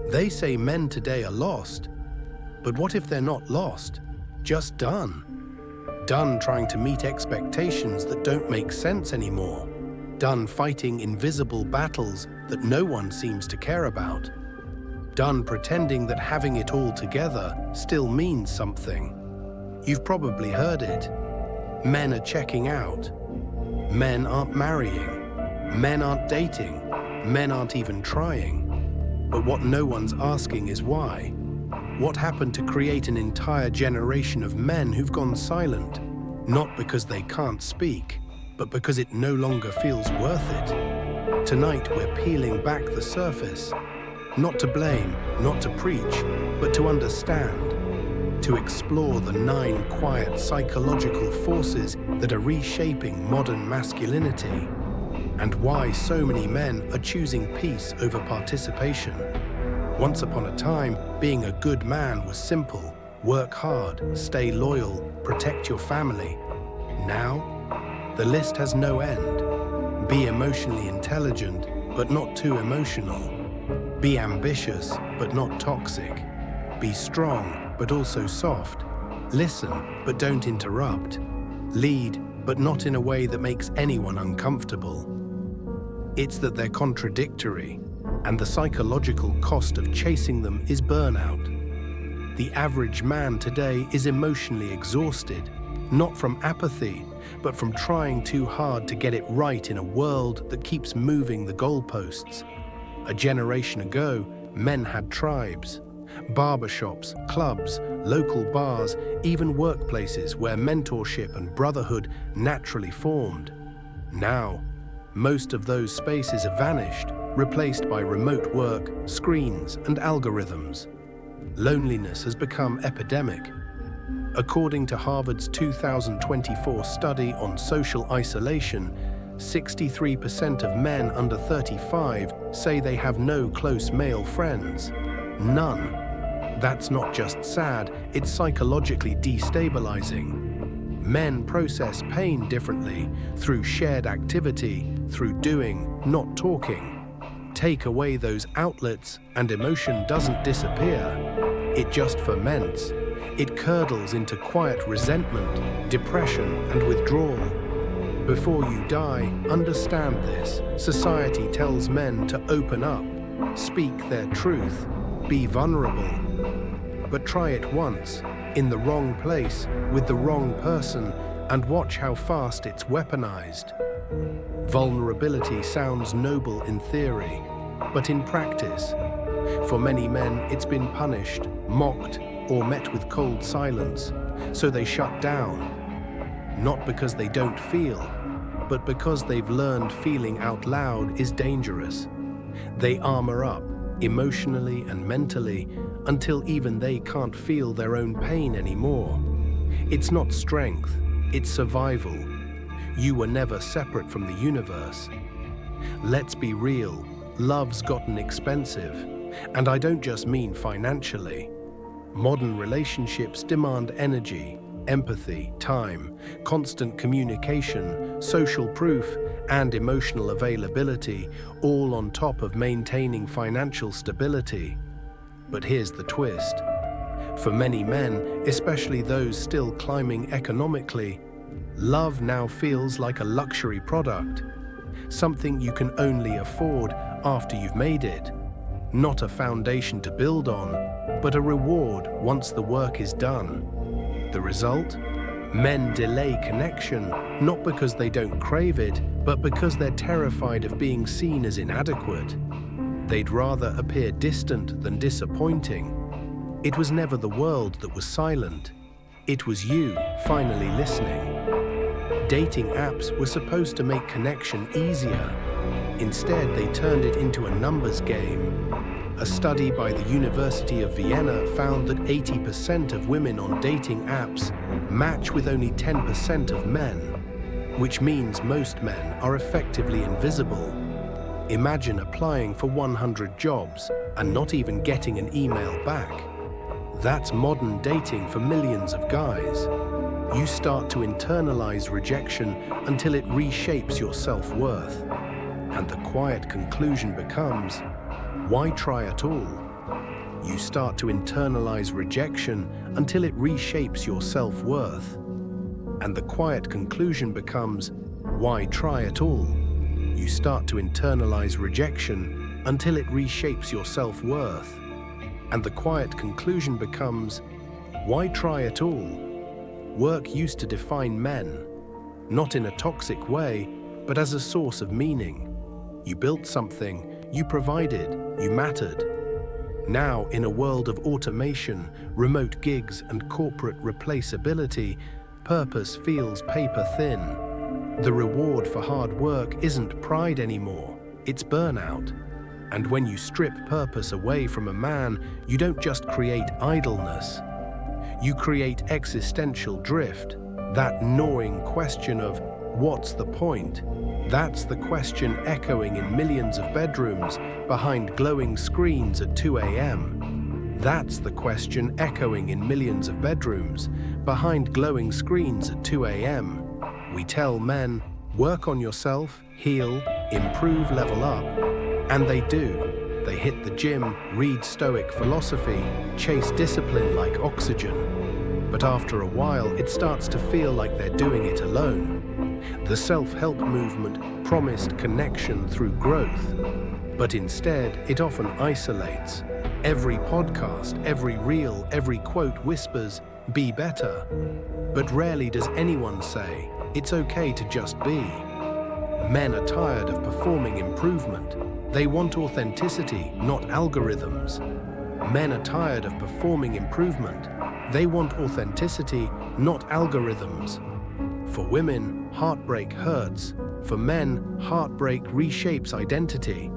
They say men today are lost. But what if they're not lost? Just done? Done trying to meet expectations that don't make sense anymore. Done fighting invisible battles that no one seems to care about. Done pretending that having it all together still means something. You've probably heard it. Men are checking out. Men aren't marrying. Men aren't dating. Men aren't even trying. But what no one's asking is why. What happened to create an entire generation of men who've gone silent? Not because they can't speak, but because it no longer feels worth it. Tonight we're peeling back the surface. Not to blame, not to preach, but to understand. To explore the 9 quiet psychological forces that are reshaping modern masculinity. And why so many men are choosing peace over participation. Once upon a time, being a good man was simple. Work hard, stay loyal, protect your family. Now, the list has no end. Be emotionally intelligent, but not too emotional. Be ambitious, but not toxic. Be strong, but also soft. Listen, but don't interrupt. Lead, but not in a way that makes anyone uncomfortable. It's that they're contradictory, and the psychological cost of chasing them is burnout. The average man today is emotionally exhausted, not from apathy, but from trying too hard to get it right in a world that keeps moving the goalposts. A generation ago, men had tribes, barbershops, clubs, local bars, even workplaces where mentorship and brotherhood naturally formed. Now, most of those spaces have vanished, replaced by remote work, screens, and algorithms. Loneliness has become epidemic. According to Harvard's 2024 study on social isolation, 63% of men under 35 say they have no close male friends. None. That's not just sad, it's psychologically destabilizing. Men process pain differently, through shared activity, through doing, not talking. Take away those outlets and emotion doesn't disappear. It just ferments. It curdles into quiet resentment, depression, and withdrawal. Before you die, understand this. Society tells men to open up, speak their truth, be vulnerable. But try it once, in the wrong place, with the wrong person, and watch how fast it's weaponized. Vulnerability sounds noble in theory, but in practice, for many men it's been punished, mocked, or met with cold silence, so they shut down. Not because they don't feel, but because they've learned feeling out loud is dangerous. They armor up, emotionally and mentally, until even they can't feel their own pain anymore. It's not strength, it's survival. You were never separate from the universe. Let's be real, love's gotten expensive, and I don't just mean financially. Modern relationships demand energy, empathy, time, constant communication, social proof, and emotional availability, all on top of maintaining financial stability. But here's the twist. For many men, especially those still climbing economically, love now feels like a luxury product, something you can only afford after you've made it. Not a foundation to build on, but a reward once the work is done. The result? Men delay connection, not because they don't crave it, but because they're terrified of being seen as inadequate. They'd rather appear distant than disappointing. It was never the world that was silent. It was you finally listening. Dating apps were supposed to make connection easier. Instead, they turned it into a numbers game. A study by the University of Vienna found that 80% of women on dating apps match with only 10% of men, which means most men are effectively invisible. Imagine applying for 100 jobs and not even getting an email back. That's modern dating for millions of guys. You start to internalize rejection until it reshapes your self-worth. And the quiet conclusion becomes, why try at all? You start to internalize rejection until it reshapes your self-worth. And the quiet conclusion becomes, why try at all? You start to internalize rejection until it reshapes your self-worth. And the quiet conclusion becomes, why try at all? Work used to define men, not in a toxic way, but as a source of meaning. You built something, you provided, you mattered. Now, in a world of automation, remote gigs, and corporate replaceability, purpose feels paper thin. The reward for hard work isn't pride anymore, it's burnout. And when you strip purpose away from a man, you don't just create idleness. You create existential drift, that gnawing question of, what's the point? That's the question echoing in millions of bedrooms behind glowing screens at 2 a.m. That's the question echoing in millions of bedrooms behind glowing screens at 2 a.m. We tell men, work on yourself, heal, improve, level up. And they do. They hit the gym, read Stoic philosophy, chase discipline like oxygen. But after a while, it starts to feel like they're doing it alone. The self-help movement promised connection through growth, but instead it often isolates. Every podcast, every reel, every quote whispers, be better. But rarely does anyone say, it's okay to just be. Men are tired of performing improvement. They want authenticity, not algorithms. Men are tired of performing improvement. They want authenticity, not algorithms. For women, heartbreak hurts. For men, heartbreak reshapes identity.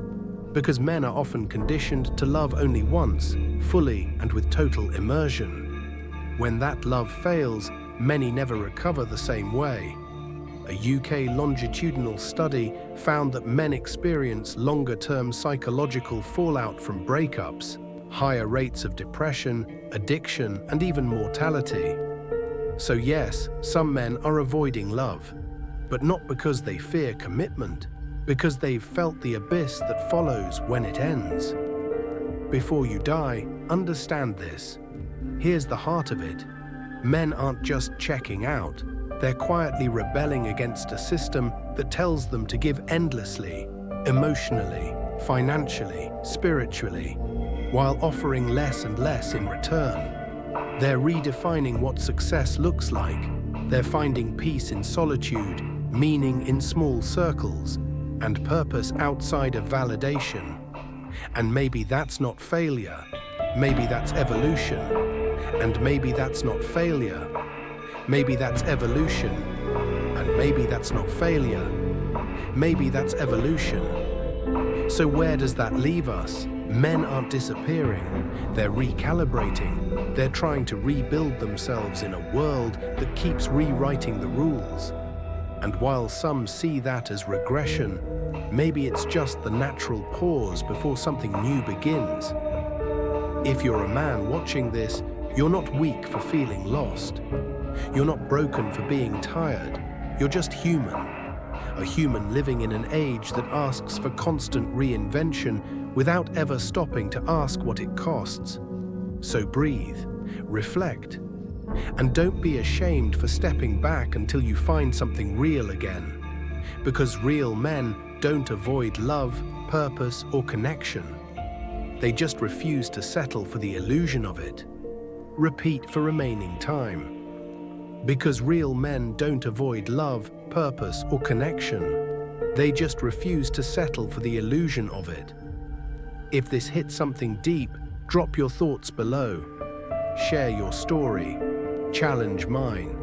Because men are often conditioned to love only once, fully and with total immersion. When that love fails, many never recover the same way. A UK longitudinal study found that men experience longer-term psychological fallout from breakups, higher rates of depression, addiction, and even mortality. So yes, some men are avoiding love, but not because they fear commitment, because they've felt the abyss that follows when it ends. Before you die, understand this. Here's the heart of it. Men aren't just checking out. They're quietly rebelling against a system that tells them to give endlessly, emotionally, financially, spiritually, while offering less and less in return. They're redefining what success looks like. They're finding peace in solitude, meaning in small circles, and purpose outside of validation. And maybe that's not failure. Maybe that's evolution. And maybe that's not failure. Maybe that's evolution. And maybe that's not failure. Maybe that's evolution. So where does that leave us? Men aren't disappearing. They're recalibrating. They're trying to rebuild themselves in a world that keeps rewriting the rules. And while some see that as regression, maybe it's just the natural pause before something new begins. If you're a man watching this, you're not weak for feeling lost. You're not broken for being tired. You're just human. A human living in an age that asks for constant reinvention without ever stopping to ask what it costs. So breathe, reflect, and don't be ashamed for stepping back until you find something real again. Because real men don't avoid love, purpose, or connection. They just refuse to settle for the illusion of it. Repeat for remaining time. Because real men don't avoid love, purpose, or connection. They just refuse to settle for the illusion of it. If this hit something deep, drop your thoughts below. Share your story. Challenge mine.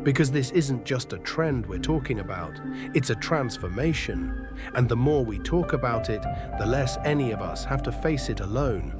Because this isn't just a trend we're talking about, it's a transformation. And the more we talk about it, the less any of us have to face it alone.